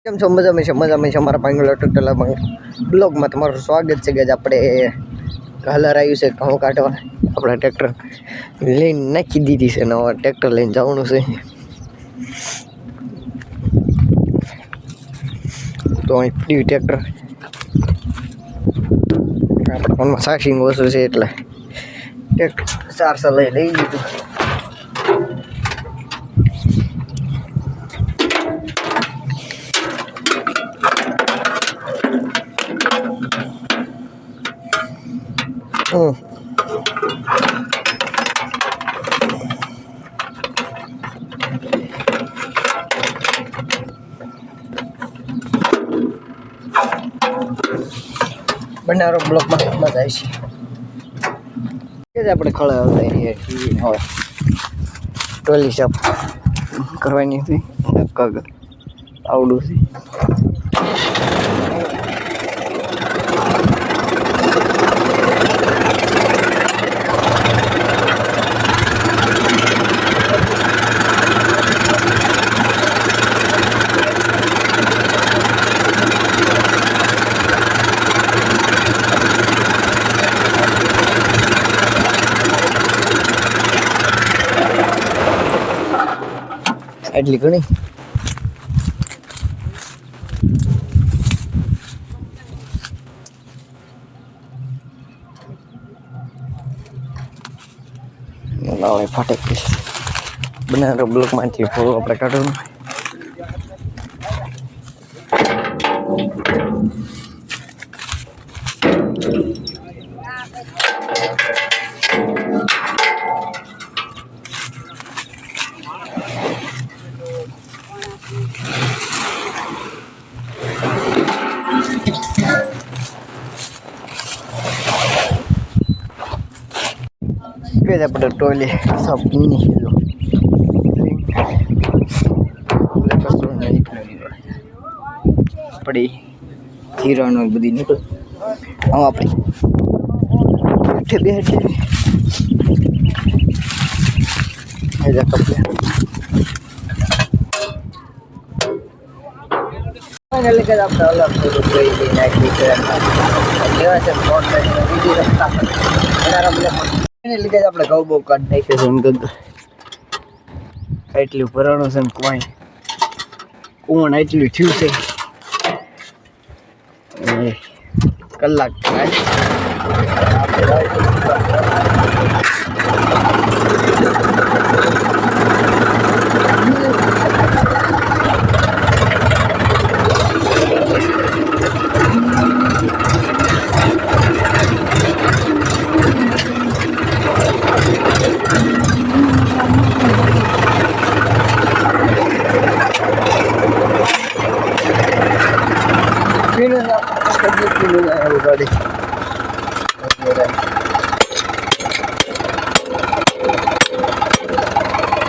કેમ છો? મજામાં છે અમારા પાંગલા ટોટલ બ્લોગમાં તમારું સ્વાગત છે. કે આપણે કલર આવ્યું છે ઘઉં કાઢવા, આપણે ટ્રેક્ટર લઈને નાખી દીધી છે ને હવે ટ્રેક્ટર લઈને જવાનું છે. તો અહીં ફ્રી ટ્રેક્ટર આપણે ફોનમાં ચાર્જિંગ ઓછું છે એટલે ટ્રેક્ટર ચાર્જર લઈ લીધું. બનારો બ્લોકમાં મજા આવી છે. આપણે ખળે હવે ટોલી સાફ કરવાની હતી. આવડું છે. એટલી ઘણી ફાટે બનાવેલો બ્લોકમાંથી થોડું આપણે કાઢવાનું. આપણે ટોયલે સાફ પીની હેલો પડી જીરાનું બધી નીકળ. આમ આપણે બેઠે ફાઇનલી કે આપણે અલગ થોડું જોઈ નાખી લેવા છે. લીધે આપણે ઘઉં બહુ કાઢી નાખ્યું છે. એટલું ભરાણું છે ને કુવણ એટલું થયું છે. કલાક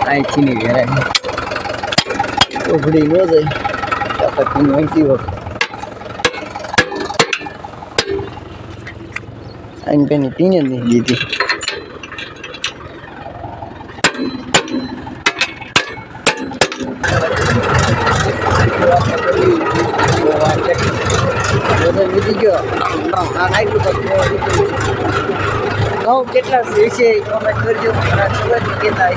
અહીંથી નહીં ઘેરાય ઉઘડી ન જાય અહીંથી અહીં પેની પીને નહીં દીધી. ઘઉં કેટલા વિશે કોમેન્ટ કરજો. ખબર કેટલા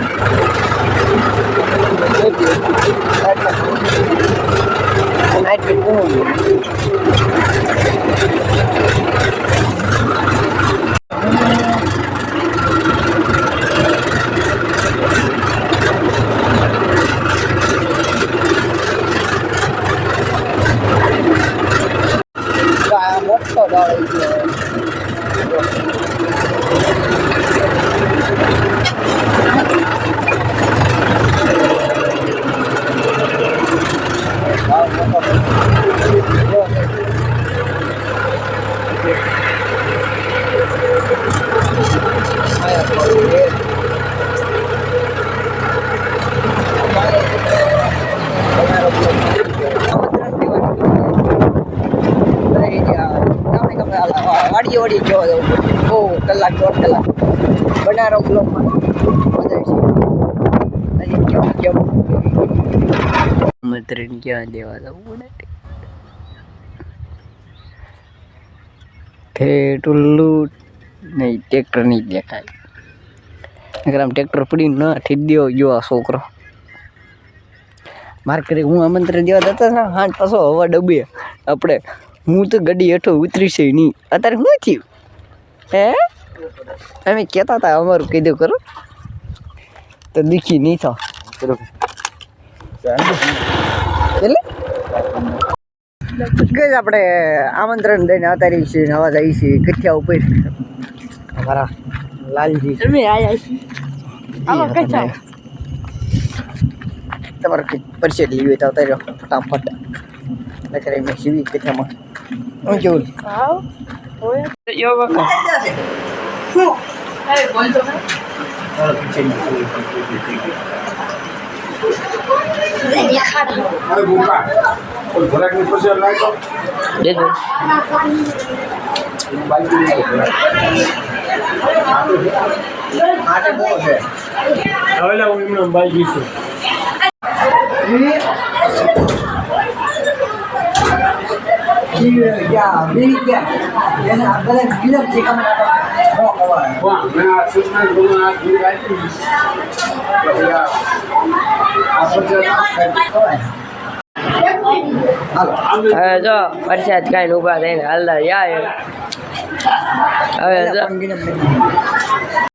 મોટો ડાળ વાડીએ વાડીએ જોવા જવું બહુ કલાક 1.5 કલાક બનારો બ્લોકમાં મજા છે. કેવું આમંત્રણ ક્યાં દેવા જવું પડે ઠેઠુલ્લુ નહીં ટ્રેક્ટર નહીં દેખાય નકર આમ ટ્રેક્ટર પડી ના ઠીક દેવો ગયો આ છોકરો માર કરી હું આમંત્રણ દેવા જતા ને હાથ પાછો હવા ડબે આપણે હું તો ગાડી હેઠો ઉતરી છે નહીં અત્યારે શું થયું હે અમે કહેતા હતા અમારું કીધું કરો તો દીખી નહીં થાવ એટલે ગઈ આપણે આમંત્રણ દઈને અતારી છીએ નવા જઈએ છીએ કઠિયા ઉપર અમારા લાલજી અમે આયા છીએ આવા કચ્છા તમારે કંઈક પરિચય લેવી તો અતાર્યો ફટાફટ નકર એમ સીવી કઠિયામાં હું કેવું આવ ઓય યો બકા અરે બોલ તો હવે જો વરસાદ કાંઈ ઊભા થઈને હાલતા જાય હવે જો